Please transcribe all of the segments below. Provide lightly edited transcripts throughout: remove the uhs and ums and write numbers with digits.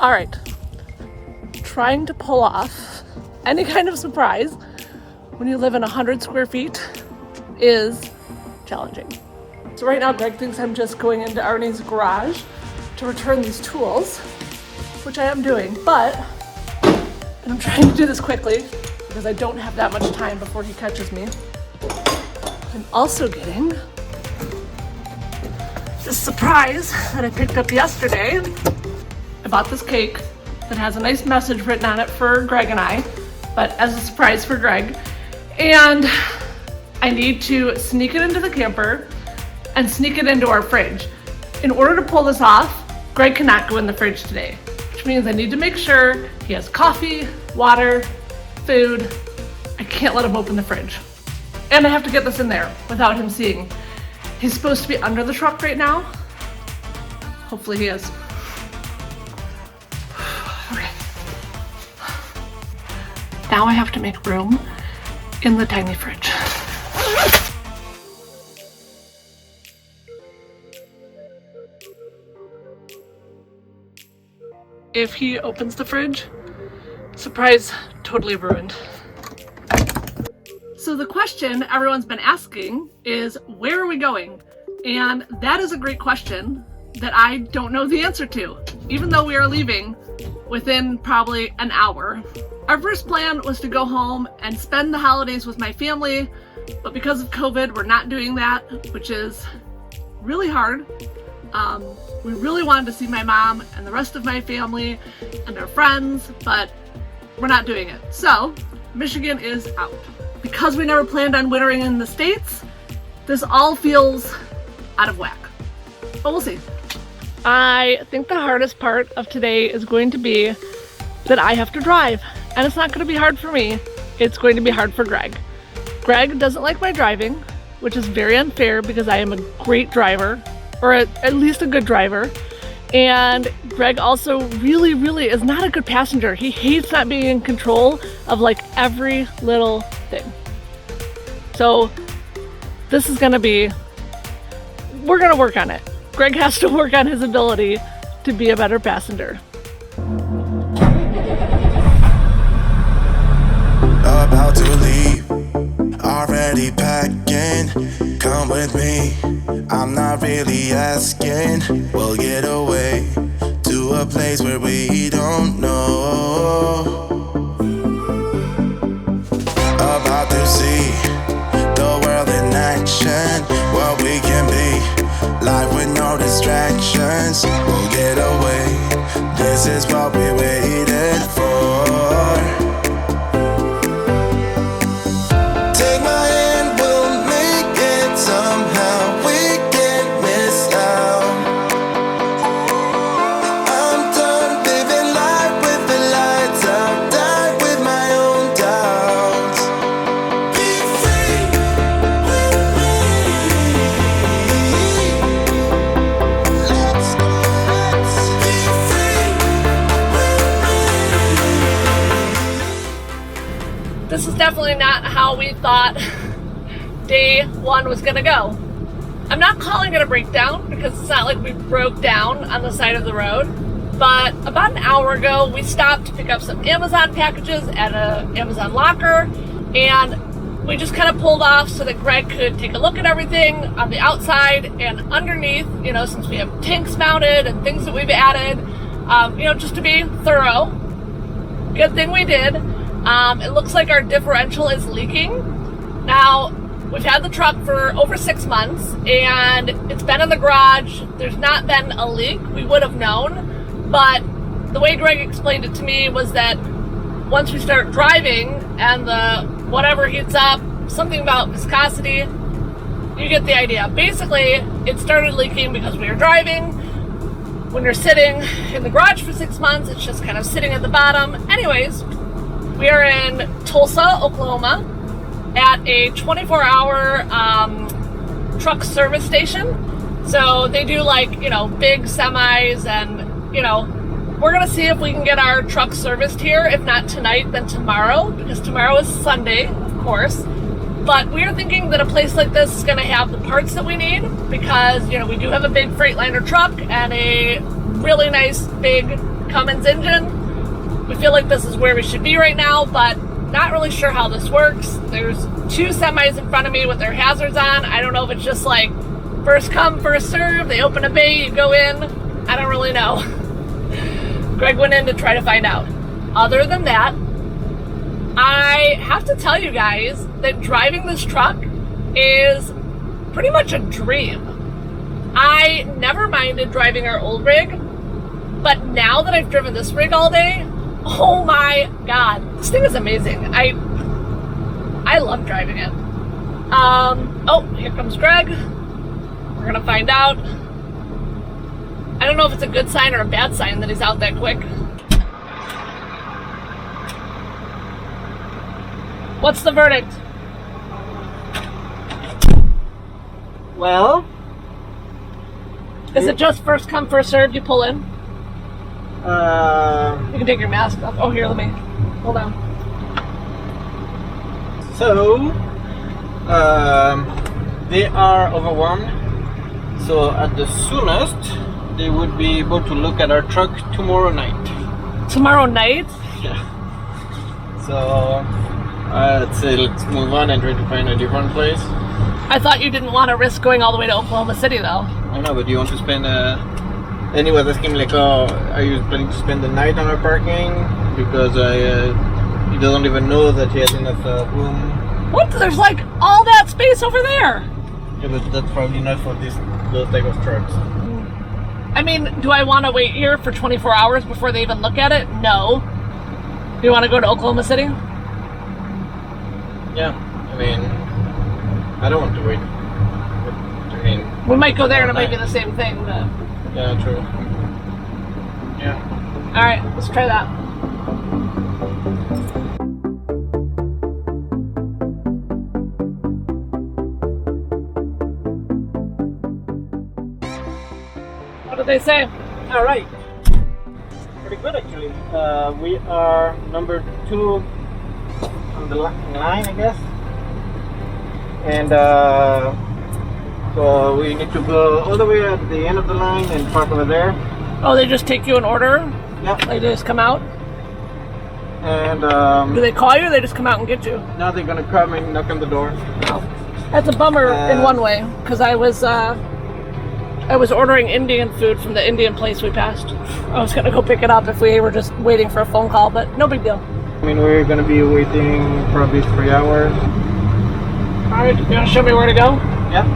All right, trying to pull off any kind of surprise when you live in 100 square feet is challenging. So right now Greg thinks I'm just going into Arnie's garage to return these tools, which I am doing, but I'm trying to do this quickly because I don't have that much time before he catches me. I'm also getting this surprise that I picked up yesterday. I bought this cake that has a nice message written on it for Greg and I, but as a surprise for Greg. And I need to sneak it into the camper and sneak it into our fridge. In order to pull this off, Greg cannot go in the fridge today, which means I need to make sure he has coffee, water, food. I can't let him open the fridge. And I have to get this in there without him seeing. He's supposed to be under the truck right now. Hopefully he is. Okay. Now I have to make room in the tiny fridge. If he opens the fridge, surprise, totally ruined. So the question everyone's been asking is, where are we going? And that is a great question that I don't know the answer to, even though we are leaving within probably an hour. Our first plan was to go home and spend the holidays with my family, but because of COVID, we're not doing that, which is really hard. We really wanted to see my mom and the rest of my family and their friends, but we're not doing it. So Michigan is out. Because we never planned on wintering in the States, this all feels out of whack, but we'll see. I think the hardest part of today is going to be that I have to drive, and it's not going to be hard for me. It's going to be hard for Greg. Greg doesn't like my driving, which is very unfair because I am a great driver, or at least a good driver. And Greg also really is not a good passenger. He hates not being in control of like every little thing. So this is gonna be, we're gonna work on it. Greg has to work on his ability to be a better passenger. About to leave, already packing. Come with me, I'm not really asking. We'll get away to a place where we don't know. About to see the world in action, what we can be, life with no distractions. We'll get away, this is what we waited for. Take my hand, we'll make it somehow. We can't miss out. I'm done living life with the lights out. Die with my own doubts. Be free with me. Let's be free with me. This is definitely not how we thought day one was gonna go. I'm not calling it a breakdown because it's not like we broke down on the side of the road, but about an hour ago we stopped to pick up some Amazon packages at an Amazon locker, and we just kind of pulled off so that Greg could take a look at everything on the outside and underneath, you know, since we have tanks mounted and things that we've added, you know, just to be thorough. Good thing we did. It looks like our differential is leaking. Now, we've had the truck for over 6 months and it's been in the garage. There's not been a leak. We would have known, but the way Greg explained it to me was that once we start driving and the whatever heats up, something about viscosity, you get the idea. Basically, it started leaking because we were driving. When you're sitting in the garage for 6 months, it's just kind of sitting at the bottom. Anyways, we are in Tulsa, Oklahoma, at a 24-hour truck service station. So they do like, you know, big semis, and, you know, we're gonna see if we can get our truck serviced here. If not tonight, then tomorrow, because tomorrow is Sunday, of course. But we are thinking that a place like this is gonna have the parts that we need because, you know, we do have a big Freightliner truck and a really nice big Cummins engine. We feel like this is where we should be right now, but not really sure how this works. There's 2 semis in front of me with their hazards on. I don't know if it's just like first come, first serve. They open a bay, you go in. I don't really know. Greg went in to try to find out. Other than that, I have to tell you guys that driving this truck is pretty much a dream. I never minded driving our old rig, but now that I've driven this rig all day, oh my god, this thing is amazing. I love driving it. Oh, here comes Greg. We're gonna find out. I don't know if it's a good sign or a bad sign that he's out that quick. What's the verdict? Well, Is it just first come, first served? You pull in? You can take your mask off. Oh, here, let me. Hold on. So, they are overwhelmed. So at the soonest, they would be able to look at our truck tomorrow night. Tomorrow night? Yeah. So, let's move on and try to find a different place. I thought you didn't want to risk going all the way to Oklahoma City, though. I know, but do you want to spend and he was asking like, oh, are you planning to spend the night on our parking? Because he doesn't even know that he has enough room. What? There's like all that space over there. Yeah, but that's probably not for those type of trucks. I mean, do I want to wait here for 24 hours before they even look at it? No. Do you want to go to Oklahoma City? Yeah, I mean, I don't want to wait. I mean, We might go there and it might be the same thing, but... yeah, true. Yeah. Alright, let's try that. What did they say? All right. Pretty good, actually. We are number 2 on the line, I guess. And so we need to go all the way at the end of the line and park over there. Oh, they just take you an order? Yeah. Like they just come out? And Do they call you or they just come out and get you? now they're gonna come and knock on the door. Oh. That's a bummer in one way, because I was ordering Indian food from the Indian place we passed. I was gonna go pick it up if we were just waiting for a phone call, but no big deal. I mean, we're gonna be waiting probably 3 hours. Alright, you wanna show me where to go? Yeah.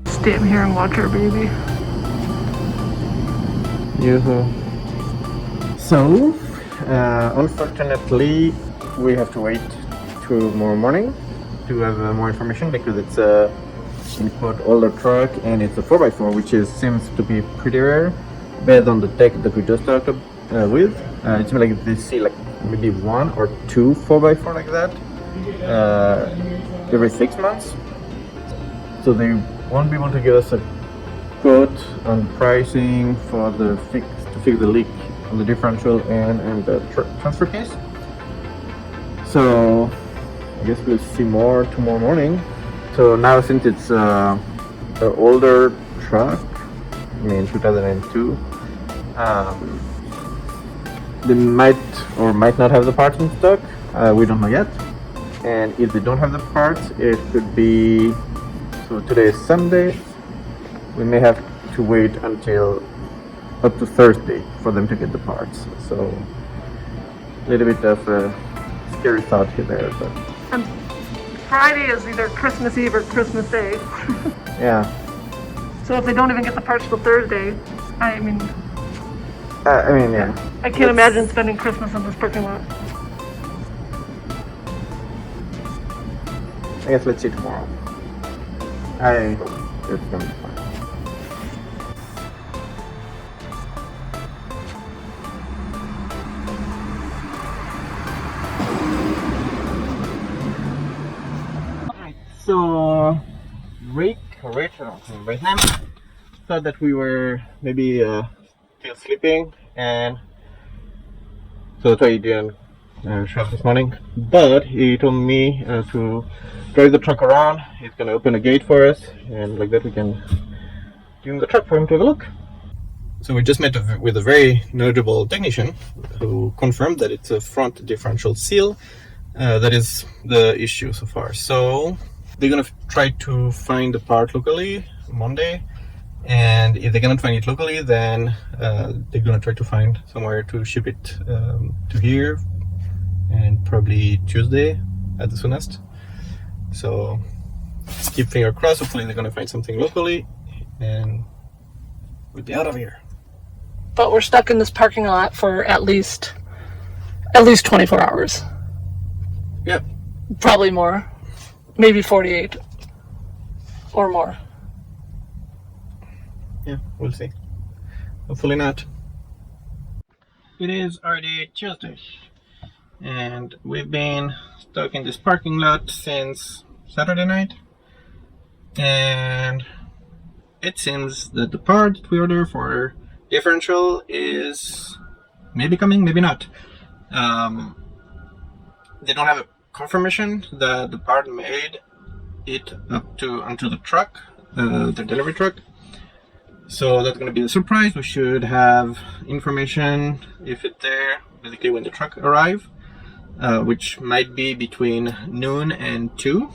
Stand here and watch our baby. So, unfortunately, we have to wait till tomorrow morning to have more information because it's a import older truck and it's a 4x4, which seems to be pretty rare based on the tech that we just talked with. It seems like they see like maybe 1 or 2 4x4 like that every 6 months. So they won't be able to give us a quote on pricing for to fix the leak on the differential and the transfer case. So I guess we'll see more tomorrow morning. So now since it's an older truck, I mean 2002, they might or might not have the parts in stock. We don't know yet. And if they don't have the parts, it could be, so today is Sunday, we may have to wait until up to Thursday for them to get the parts. So a little bit of a scary thought here there, but Friday is either Christmas Eve or Christmas Day. yeah. So if they don't even get the parts till Thursday, I mean, yeah. I can't imagine spending Christmas in this parking lot. I guess let's see tomorrow. I hope it's gonna be fine. So, Rick thought that we were maybe still sleeping, and so that's why he didn't show up this morning. But he told me to drive the truck around. He's gonna open a gate for us, and like that we can give him the truck for him to have a look. So we just met with a very knowledgeable technician who confirmed that it's a front differential seal that is the issue so far. So they're gonna try to find the part locally Monday, and if they cannot find it locally, then they're gonna try to find somewhere to ship it to here, and probably Tuesday at the soonest. So keep finger crossed. Hopefully they're gonna find something locally, and we'll be out of here. But we're stuck in this parking lot for at least 24 hours. Yep. Probably more. Maybe 48 or more. Yeah, we'll see. Hopefully not. It is already Tuesday, and we've been stuck in this parking lot since Saturday night, and it seems that the part that we ordered for differential is maybe coming, maybe not. They don't have a confirmation that the part made it up to onto the truck, the delivery truck. So that's gonna be a surprise. We should have information if it's there, basically when the truck arrives, which might be between noon and 2.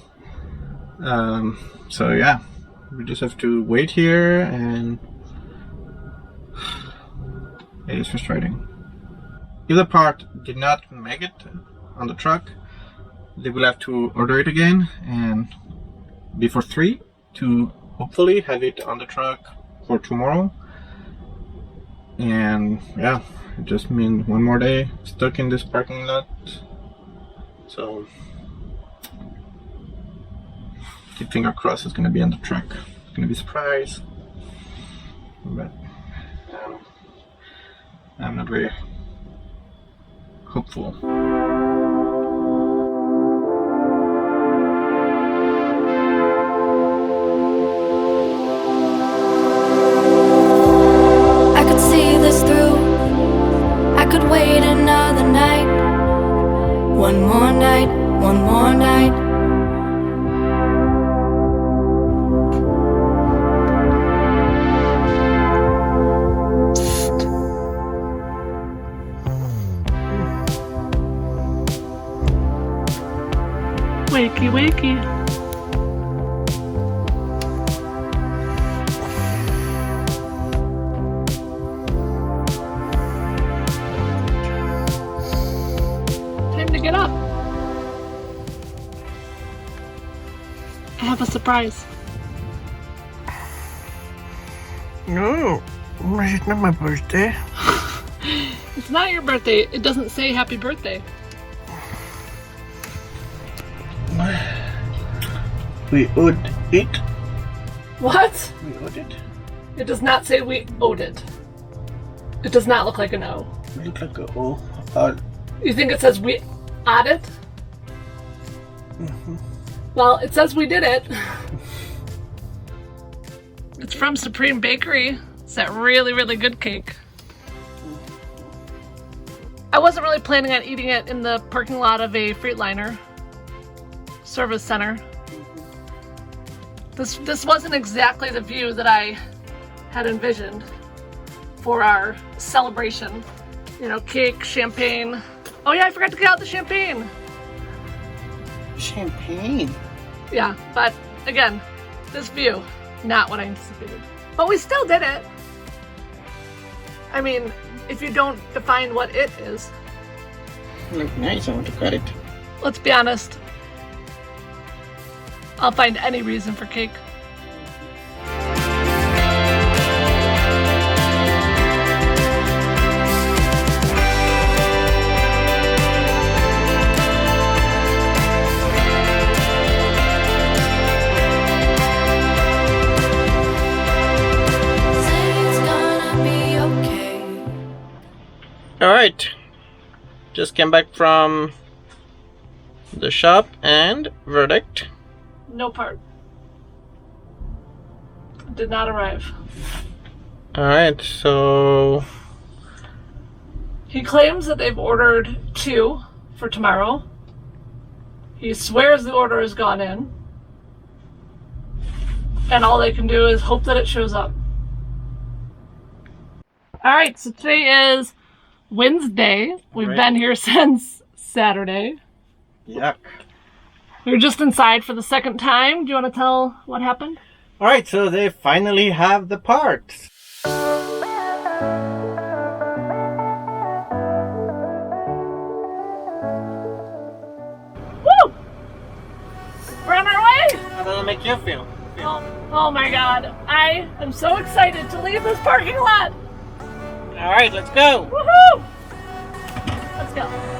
So yeah, we just have to wait here, and it is frustrating. If the part did not make it on the truck, they will have to order it again and before 3 to hopefully have it on the truck for tomorrow. And yeah, it just means one more day stuck in this parking lot. So keep finger crossed it's gonna be on the truck. It's gonna be a surprise, but I'm not very hopeful. I could see this through. I could wait another night. One more night, one more night. Wakey, wakey. Time to get up. I have a surprise. No, it's not my birthday. It's not your birthday. It doesn't say happy birthday. We owed it. What? We owed it. It does not say we owed it. It does not look like an O. It looked like a O. You think it says we odd it? Well, it says we did it. It's from Supreme Bakery. It's that really, really good cake. I wasn't really planning on eating it in the parking lot of a Freightliner service center. This wasn't exactly the view that I had envisioned for our celebration. You know, cake, champagne. Oh yeah, I forgot to get out the champagne. Champagne. Yeah, but again, this view, not what I anticipated. But we still did it. I mean, if you don't define what it is. Look nice, I want to cut it. Let's be honest. I'll find any reason for cake. Say it's gonna be okay. Alright. Just came back from the shop, and verdict. No part. Did not arrive. Alright, so He claims that they've ordered 2 for tomorrow. He swears the order has gone in. And all they can do is hope that it shows up. Alright, so today is Wednesday. We've been here since Saturday. Yuck. We were just inside for the second time. Do you want to tell what happened? Alright, so they finally have the parts. Woo! We're on our way! How does it make you feel? Oh my god. I am so excited to leave this parking lot! Alright, let's go! Woohoo! Let's go.